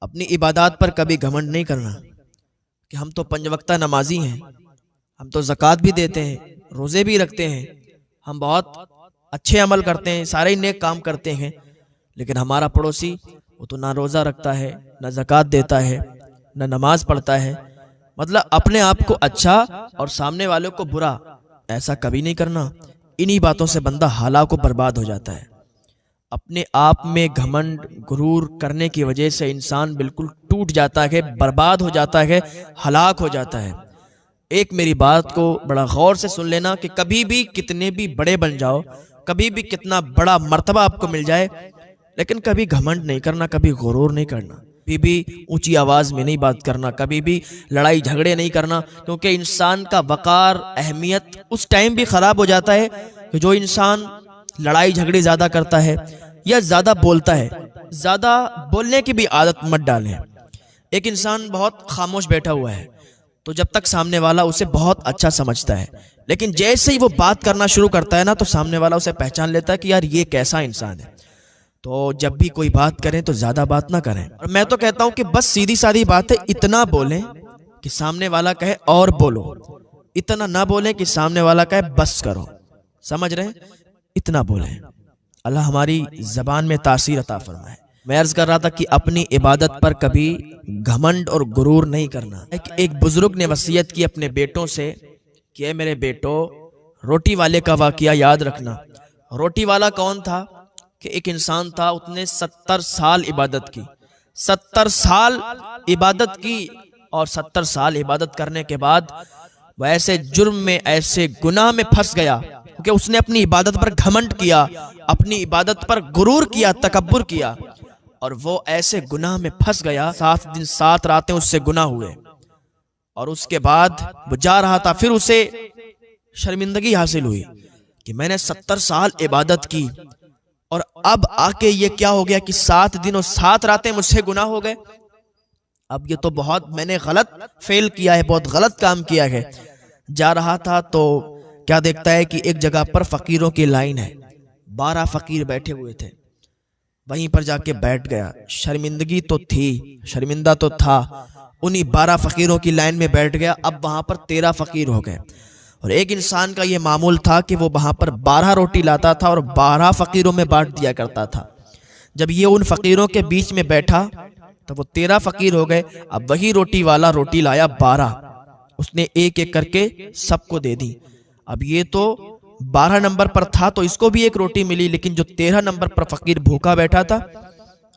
अपनी इबादत पर कभी घमंड नहीं करना कि हम तो पंज वक्ता नमाजी हैं, हम तो ज़कात भी देते हैं, रोज़े भी रखते हैं, हम बहुत अच्छे अमल करते हैं, सारे ही नेक काम करते हैं, लेकिन हमारा पड़ोसी वो तो ना रोज़ा रखता है, ना ज़कात देता है, ना नमाज पढ़ता है। मतलब अपने आप को अच्छा और सामने वालों को बुरा, ऐसा कभी नहीं करना। इन्हीं बातों से बंदा हालात को बर्बाद हो जाता है। अपने आप में घमंड गुरूर करने की वजह से इंसान बिल्कुल टूट जाता है, बर्बाद हो जाता है, हलाक हो जाता है। एक मेरी बात को बड़ा गौर से सुन लेना कि कभी भी कितने भी बड़े बन जाओ, कभी भी कितना बड़ा मर्तबा आपको मिल जाए, लेकिन कभी घमंड नहीं करना, कभी गुरूर नहीं करना, कभी भी ऊंची आवाज में नहीं बात करना, कभी भी लड़ाई झगड़े नहीं करना। क्योंकि इंसान का वकार, अहमियत उस टाइम भी खराब हो जाता है कि जो इंसान लड़ाई झगड़े ज्यादा करता है या ज्यादा बोलता है। ज्यादा बोलने की भी आदत मत डालें। एक इंसान बहुत खामोश बैठा हुआ है तो जब तक सामने वाला उसे बहुत अच्छा समझता है, लेकिन जैसे ही वो बात करना शुरू करता है ना, तो सामने वाला उसे पहचान लेता है कि यार ये कैसा इंसान है। तो जब भी कोई बात करें तो ज्यादा बात ना करें। और मैं तो कहता हूं कि बस सीधी सादी बात है, इतना बोलें कि सामने वाला कहे और बोलो, इतना ना बोलें कि सामने वाला कहे बस करो। समझ रहे हैं? इतना बोलें। अल्लाह हमारी जबान में तासीर अता फरमाए। मैं अर्ज कर रहा था कि अपनी इबादत पर कभी घमंड और गुरूर नहीं करना। एक बुजुर्ग ने वसीयत की अपने बेटों से कि मेरे बेटो, रोटी वाले का वाकया याद रखना। रोटी वाला कौन था? कि एक इंसान था, उसने 70 साल इबादत की, 70 साल इबादत की, और 70 साल इबादत करने के बाद वह ऐसे जुर्म में, ऐसे गुनाह में फंस गया क्योंकि उसने अपनी इबादत पर घमंड किया, अपनी इबादत पर गुरूर किया, तकब्बुर किया, और वो ऐसे गुनाह में फंस गया। 7 दिन 7 रातें उससे गुनाह हुए, और उसके बाद वो जा रहा था, फिर उसे शर्मिंदगी हासिल हुई कि मैंने 70 साल इबादत की और अब आके ये क्या हो गया कि 7 दिन और 7 रातें मुझसे गुनाह हो गए। अब ये तो बहुत मैंने गलत फेल किया है, बहुत गलत काम किया है। जा रहा था तो क्या देखता है कि एक जगह पर फकीरों की लाइन है, 12 फकीर बैठे हुए थे। वहीं पर जाके बैठ गया। शर्मिंदगी तो थी, शर्मिंदा तो था, उन्हीं 12 फकीरों की लाइन में बैठ गया। अब वहां पर 13 फकीर हो गए, और एक इंसान का ये मामूल था कि वो वहां पर 12 रोटी लाता था और 12 फकीरों में बांट दिया करता था। जब ये उन फकीरों के बीच में बैठा तो वो 13 फकीर हो गए। अब वही रोटी वाला रोटी लाया 12, उसने एक एक करके सबको दे दी। अब ये तो 12 नंबर पर था तो इसको भी एक रोटी मिली, लेकिन जो 13 नंबर पर फकीर भूखा बैठा था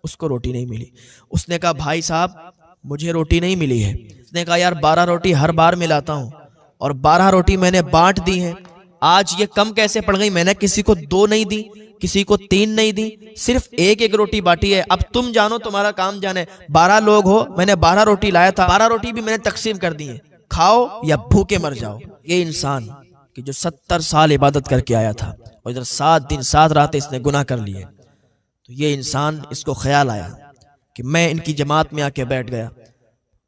उसको रोटी नहीं मिली। उसने कहा भाई साहब मुझे रोटी नहीं मिली है। उसने कहा यार 12 रोटी हर बार मिलाता हूँ और 12 रोटी मैंने बांट दी है, आज ये कम कैसे पड़ गई? मैंने किसी को 2 नहीं दी, किसी को 3 नहीं दी, सिर्फ एक एक रोटी बांटी है। अब तुम जानो, तुम्हारा काम जाने। 12 लोग हो, मैंने 12 रोटी लाया था, 12 रोटी भी मैंने तकसीम कर दी है, खाओ या भूखे मर जाओ। ये इंसान कि जो 70 साल इबादत करके आया था और इधर 7 दिन 7 रातें इसने गुनाह कर लिए, तो ये इंसान, इसको ख्याल आया कि मैं इनकी जमात में आके बैठ गया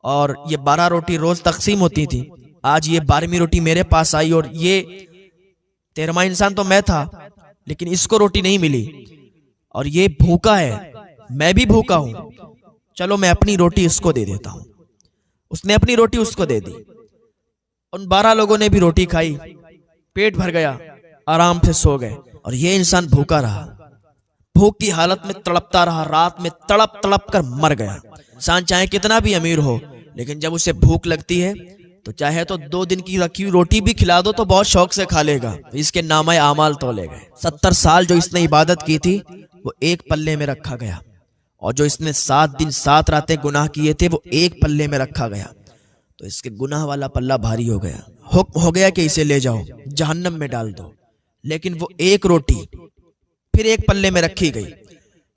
और ये 12 रोटी रोज तकसीम होती थी, आज ये 12वीं रोटी मेरे पास आई और ये 13वां इंसान तो मैं था, लेकिन इसको रोटी नहीं मिली और ये भूखा है, मैं भी भूखा हूं, चलो मैं अपनी रोटी इसको दे देता हूं। उसने अपनी रोटी उसको दे दी। उन 12 लोगों ने भी रोटी खाई, पेट भर गया, आराम से सो गए, और ये इंसान भूखा रहा, भूख की हालत में तड़पता रहा, रात में तड़प तड़प कर मर गया। इंसान चाहे कितना भी अमीर हो, लेकिन जब उसे भूख लगती है तो चाहे तो 2 दिन की रखी हुई रोटी भी खिला दो तो बहुत शौक से खा लेगा, इसके नामे आमाल तोले गए। 70 साल जो इसने इबादत की थी वो एक पल्ले में रखा गया, और जो इसने 7 दिन 7 रातें गुनाह किए थे वो एक पल्ले में रखा गया। तो इसके गुनाह वाला पल्ला भारी हो गया। हुक्म हो गया कि इसे ले जाओ जहन्नम में डाल दो। लेकिन वो एक रोटी फिर एक पल्ले में रखी गई।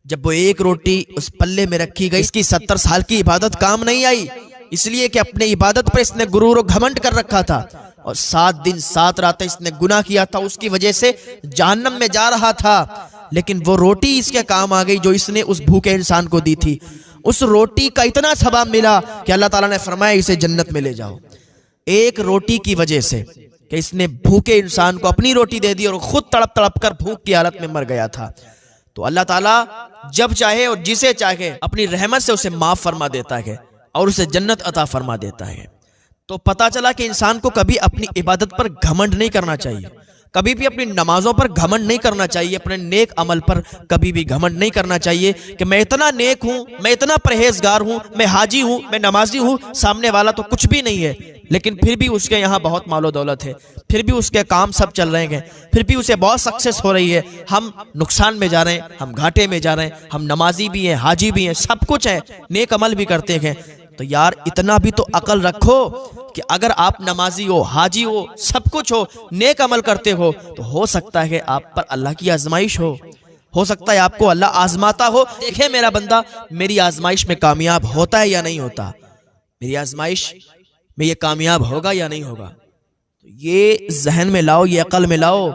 जब वो एक रोटी उस पल्ले में रखी गई, इसकी 70 साल की इबादत काम नहीं आई, इसलिए कि अपने इबादत पर इसने गुरूर और घमंड कर रखा था, और 7 दिन 7 रातें इसने गुनाह किया था, उसकी वजह से जहन्नम में जा रहा था। लेकिन वो रोटी इसके काम आ गई जो इसने उस भूखे इंसान को दी थी। उस रोटी का इतना सवाब मिला कि अल्लाह ताला ने फरमाया इसे जन्नत में ले जाओ। एक रोटी की वजह से कि इसने भूखे इंसान को अपनी रोटी दे दी और खुद तड़प तड़प कर भूख की हालत में मर गया था। तो अल्लाह ताला जब चाहे और जिसे चाहे अपनी रहमत से उसे माफ फरमा देता है और उसे जन्नत अता फरमा देता है। तो पता चला कि इंसान को कभी अपनी इबादत पर घमंड नहीं करना चाहिए, कभी भी अपनी नमाजों पर घमंड नहीं करना चाहिए, अपने नेक अमल पर कभी भी घमंड नहीं करना चाहिए कि मैं इतना नेक हूं, मैं इतना परहेजगार हूं, मैं हाजी हूं, मैं नमाजी हूं, सामने वाला तो कुछ भी नहीं है, लेकिन फिर भी उसके यहाँ बहुत मालो दौलत है, फिर भी उसके काम सब चल रहे हैं, फिर भी उसे बहुत सक्सेस हो रही है, हम नुकसान में जा रहे हैं, हम घाटे में जा रहे हैं, हम नमाजी भी हैं, हाजी भी हैं, सब कुछ है, नेक अमल भी करते हैं। तो यार इतना भी तो अकल रखो कि अगर आप नमाजी हो, हाजी हो, सब कुछ हो, नेक अमल करते हो, तो हो सकता है आप पर अल्लाह की आजमाइश हो सकता है आपको अल्लाह आजमाता हो, देखे मेरा बंदा मेरी आजमाइश में कामयाब होता है या नहीं होता, मेरी आजमाइश में ये कामयाब होगा या नहीं होगा। तो ये जहन में लाओ, ये अकल में लाओ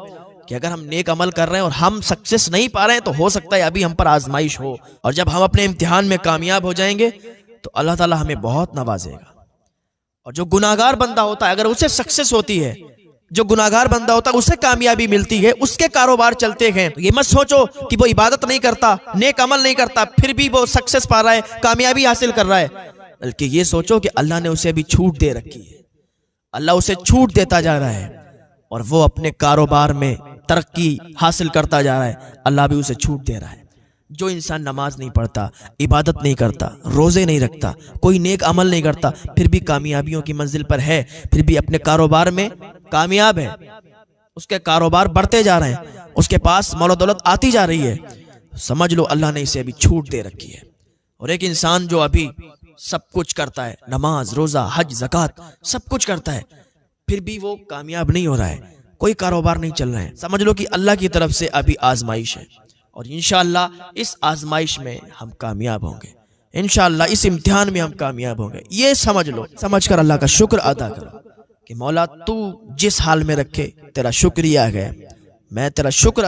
कि अगर हम नेक अमल कर रहे हैं और हम सक्सेस नहीं पा रहे हैं तो हो सकता है अभी हम पर आजमाइश हो, और जब हम अपने इम्तिहान में कामयाब हो जाएंगे तो अल्लाह ताला हमें बहुत नवाजेगा। और जो गुनाहगार बंदा होता है अगर उसे सक्सेस होती है, जो गुनाहगार बंदा होता है उसे कामयाबी मिलती है, उसके कारोबार चलते हैं, तो ये मत सोचो कि वो इबादत नहीं करता, नेक अमल नहीं करता, फिर भी वो सक्सेस पा रहा है, कामयाबी हासिल कर रहा है, बल्कि ये सोचो कि अल्लाह ने उसे अभी छूट दे रखी है, अल्लाह उसे छूट देता जा रहा है और वो अपने कारोबार में तरक्की हासिल करता जा रहा है, अल्लाह भी उसे छूट दे रहा है। जो इंसान नमाज नहीं पढ़ता, इबादत नहीं करता, रोजे नहीं रखता, कोई नेक अमल नहीं करता, फिर भी कामयाबियों की मंजिल पर है, फिर भी अपने कारोबार में कामयाब है, उसके कारोबार बढ़ते जा रहे हैं, उसके पास मौला दौलत आती जा रही है, समझ लो अल्लाह ने इसे अभी छूट दे रखी है। और एक इंसान जो अभी सब कुछ करता है, नमाज, रोजा, हज, ज़कात, सब कुछ करता है, फिर भी वो कामयाब नहीं हो रहा है, कोई कारोबार नहीं चल रहा है, समझ लो कि अल्लाह की तरफ से अभी आजमाइश है, और इंशाअल्लाह इस आजमाइश में हम कामयाब होंगे, इंशाअल्लाह इस इम्तिहान में हम कामयाब होंगे। ये समझ लो, समझकर अल्लाह का शुक्र अदा करो कि मौला तू जिस हाल में रखे तेरा शुक्रिया है, मैं तेरा शुक्र